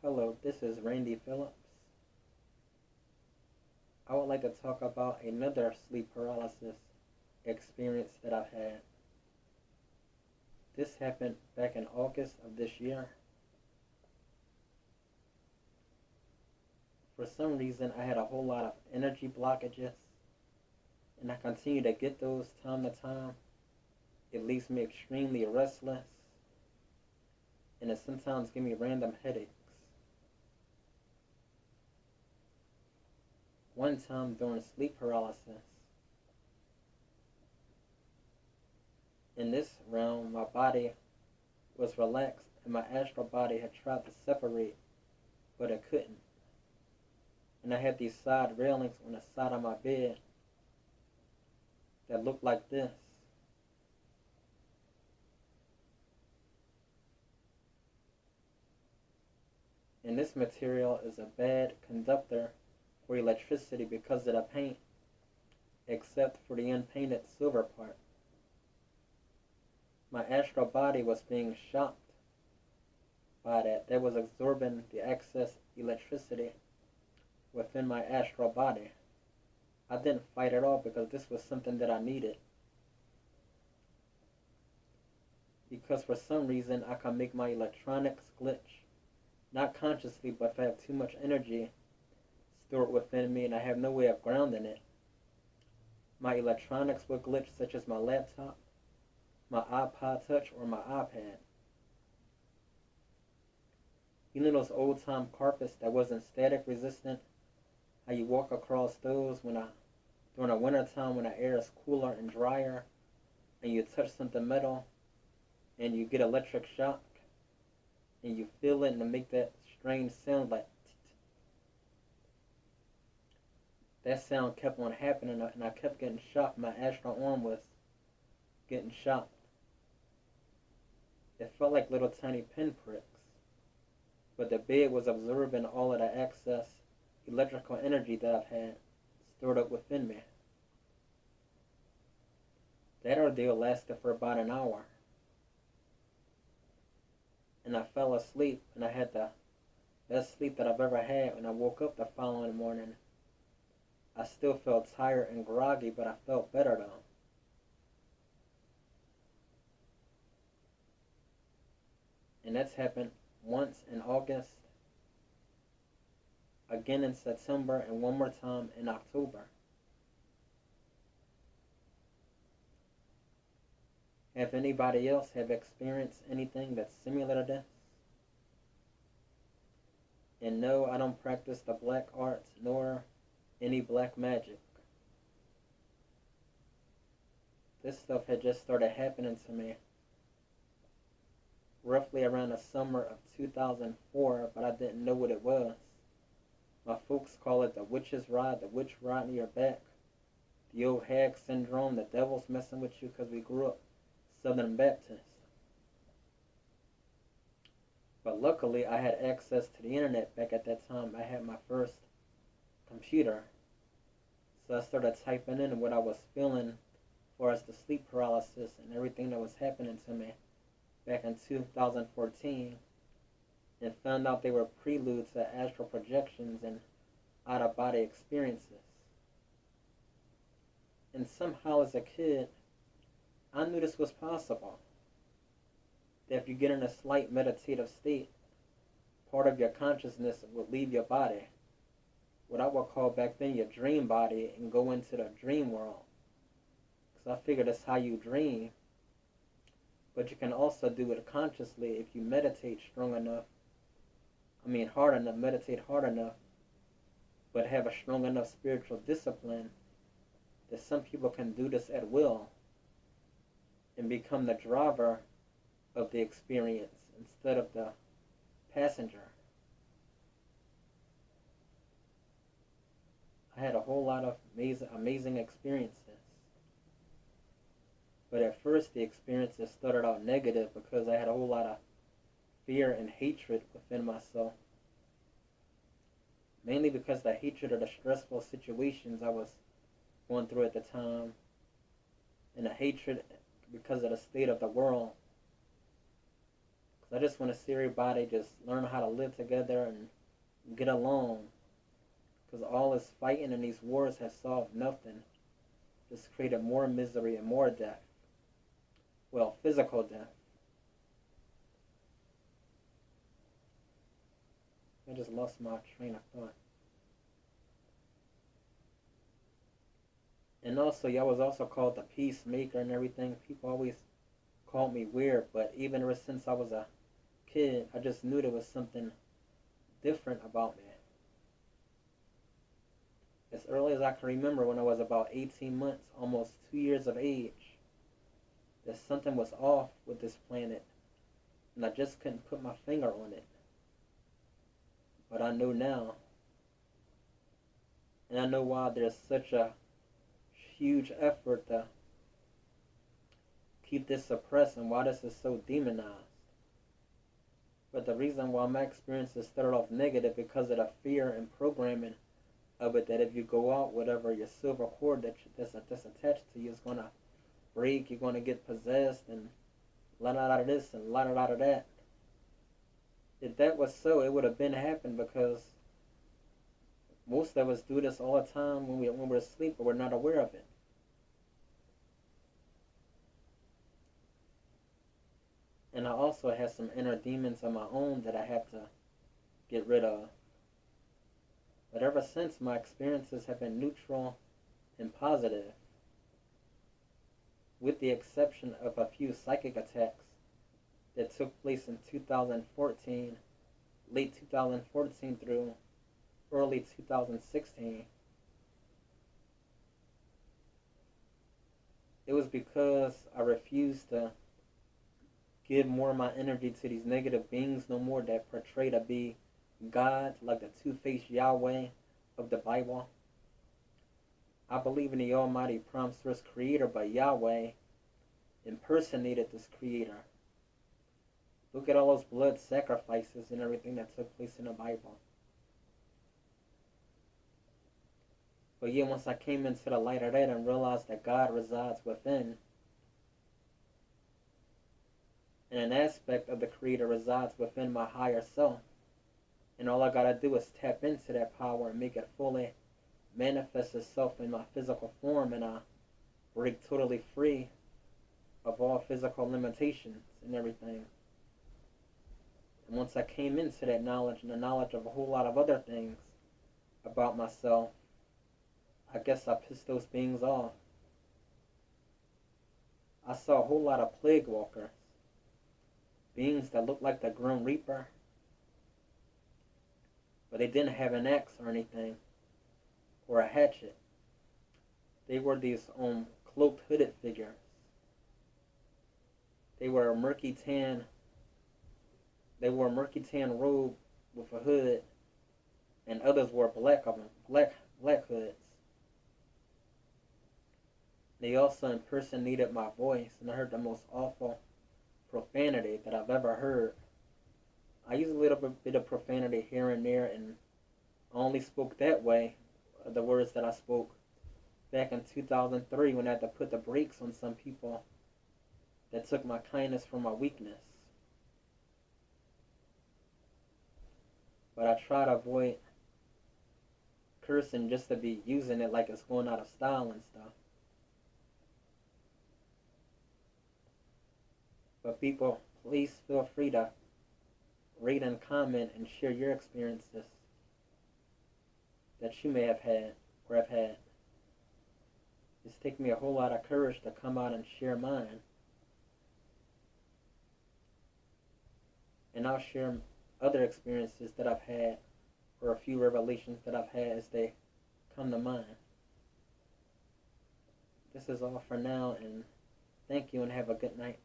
Hello, this is Randy Phillips. I would like to talk about another sleep paralysis experience that I've had. This happened back in August of this year. For some reason, I had a whole lot of energy blockages, and I continue to get those time to time. It leaves me extremely restless, and it sometimes gives me random headaches. One time during sleep paralysis, in this realm, my body was relaxed and my astral body had tried to separate, but it couldn't. And I had these side railings on the side of my bed that looked like this. And this material is a bad conductor for electricity because of the paint, except for the unpainted silver part. My astral body was being shocked by that was absorbing the excess electricity within my astral body. I didn't fight at all because this was something that I needed. Because for some reason I can make my electronics glitch, not consciously, but if I have too much energy stored within me and I have no way of grounding it, my electronics will glitch, such as my laptop, my iPod Touch, or my iPad. You know those old time carpets that wasn't static resistant? How you walk across those during the winter time when the air is cooler and drier, and you touch something metal, and you get electric shock, and you feel it and it make that strange sound like that sound kept on happening, and I kept getting shocked. My astral arm was getting shocked. It felt like little tiny pinpricks, but the bed was absorbing all of the excess electrical energy that I've had stored up within me. That ordeal lasted for about an hour, and I fell asleep, and I had the best sleep that I've ever had. When I woke up the following morning, I still felt tired and groggy, but I felt better though. And that's happened once in August, again in September, and one more time in October. Have anybody else have experienced anything that's similar to this? And no, I don't practice the black arts nor any black magic. This stuff had just started happening to me roughly around the summer of 2004, but I didn't know what it was. My folks call it the witch's rod, the witch riding your back, the old hag syndrome, the devil's messing with you, because we grew up Southern Baptist. But luckily I had access to the internet back at that time. I had my first computer, so I started typing in what I was feeling for as the sleep paralysis and everything that was happening to me back in 2014, and found out they were preludes to astral projections and out-of-body experiences. And somehow as a kid, I knew this was possible. That if you get in a slight meditative state, part of your consciousness would leave your body, what I would call back then your dream body, and go into the dream world. Because I figured that's how you dream. But you can also do it consciously if you meditate strong enough. Hard enough, meditate hard enough, but have a strong enough spiritual discipline that some people can do this at will and become the driver of the experience instead of the passenger. I had a whole lot of amazing experiences. But at first the experiences started out negative because I had a whole lot of fear and hatred within myself. Mainly because the hatred of the stressful situations I was going through at the time, and the hatred because of the state of the world. 'Cause I just want to see everybody just learn how to live together and get along. Because all this fighting and these wars has solved nothing. Just created more misery and more death. Well, physical death. I just lost my train of thought. And also, y'all was also called the peacemaker and everything. People always called me weird, but even ever since I was a kid, I just knew there was something different about me. As early as I can remember, when I was about 18 months, almost 2 years of age, that something was off with this planet, and I just couldn't put my finger on it. But I know now, and I know why there's such a huge effort to keep this suppressed and why this is so demonized. But the reason why my experiences started off negative because of the fear and programming of it, that if you go out, whatever, your silver cord that's attached to you is going to break, you're going to get possessed, and let out of this and let out of that. If that was so, it would have been happened, because most of us do this all the time when we're asleep, but we're not aware of it. And I also have some inner demons of my own that I have to get rid of. But ever since, my experiences have been neutral and positive, with the exception of a few psychic attacks that took place in 2014, late 2014 through early 2016. It was because I refused to give more of my energy to these negative beings no more that portray to be God, like the two-faced Yahweh of the Bible. I believe in the Almighty promised Creator, but Yahweh impersonated this Creator. Look at all those blood sacrifices and everything that took place in the Bible. But yeah, once I came into the light of that and realized that God resides within, and an aspect of the Creator resides within my higher self, and all I gotta do is tap into that power and make it fully manifest itself in my physical form, and I break totally free of all physical limitations and everything. And once I came into that knowledge and the knowledge of a whole lot of other things about myself, I guess I pissed those beings off. I saw a whole lot of plague walkers, beings that looked like the Grim Reaper, but they didn't have an axe or anything, or a hatchet. They were these cloaked, hooded figures. They wore a murky tan robe with a hood, and others wore black hoods. They also impersonated my voice, and I heard the most awful profanity that I've ever heard. I use a little bit of profanity here and there, and I only spoke that way, the words that I spoke back in 2003 when I had to put the brakes on some people that took my kindness for my weakness. But I try to avoid cursing just to be using it like it's going out of style and stuff. But people, please feel free to rate and comment and share your experiences that you may have had or have had. It's taken me a whole lot of courage to come out and share mine. And I'll share other experiences that I've had, or a few revelations that I've had as they come to mind. This is all for now, and thank you and have a good night.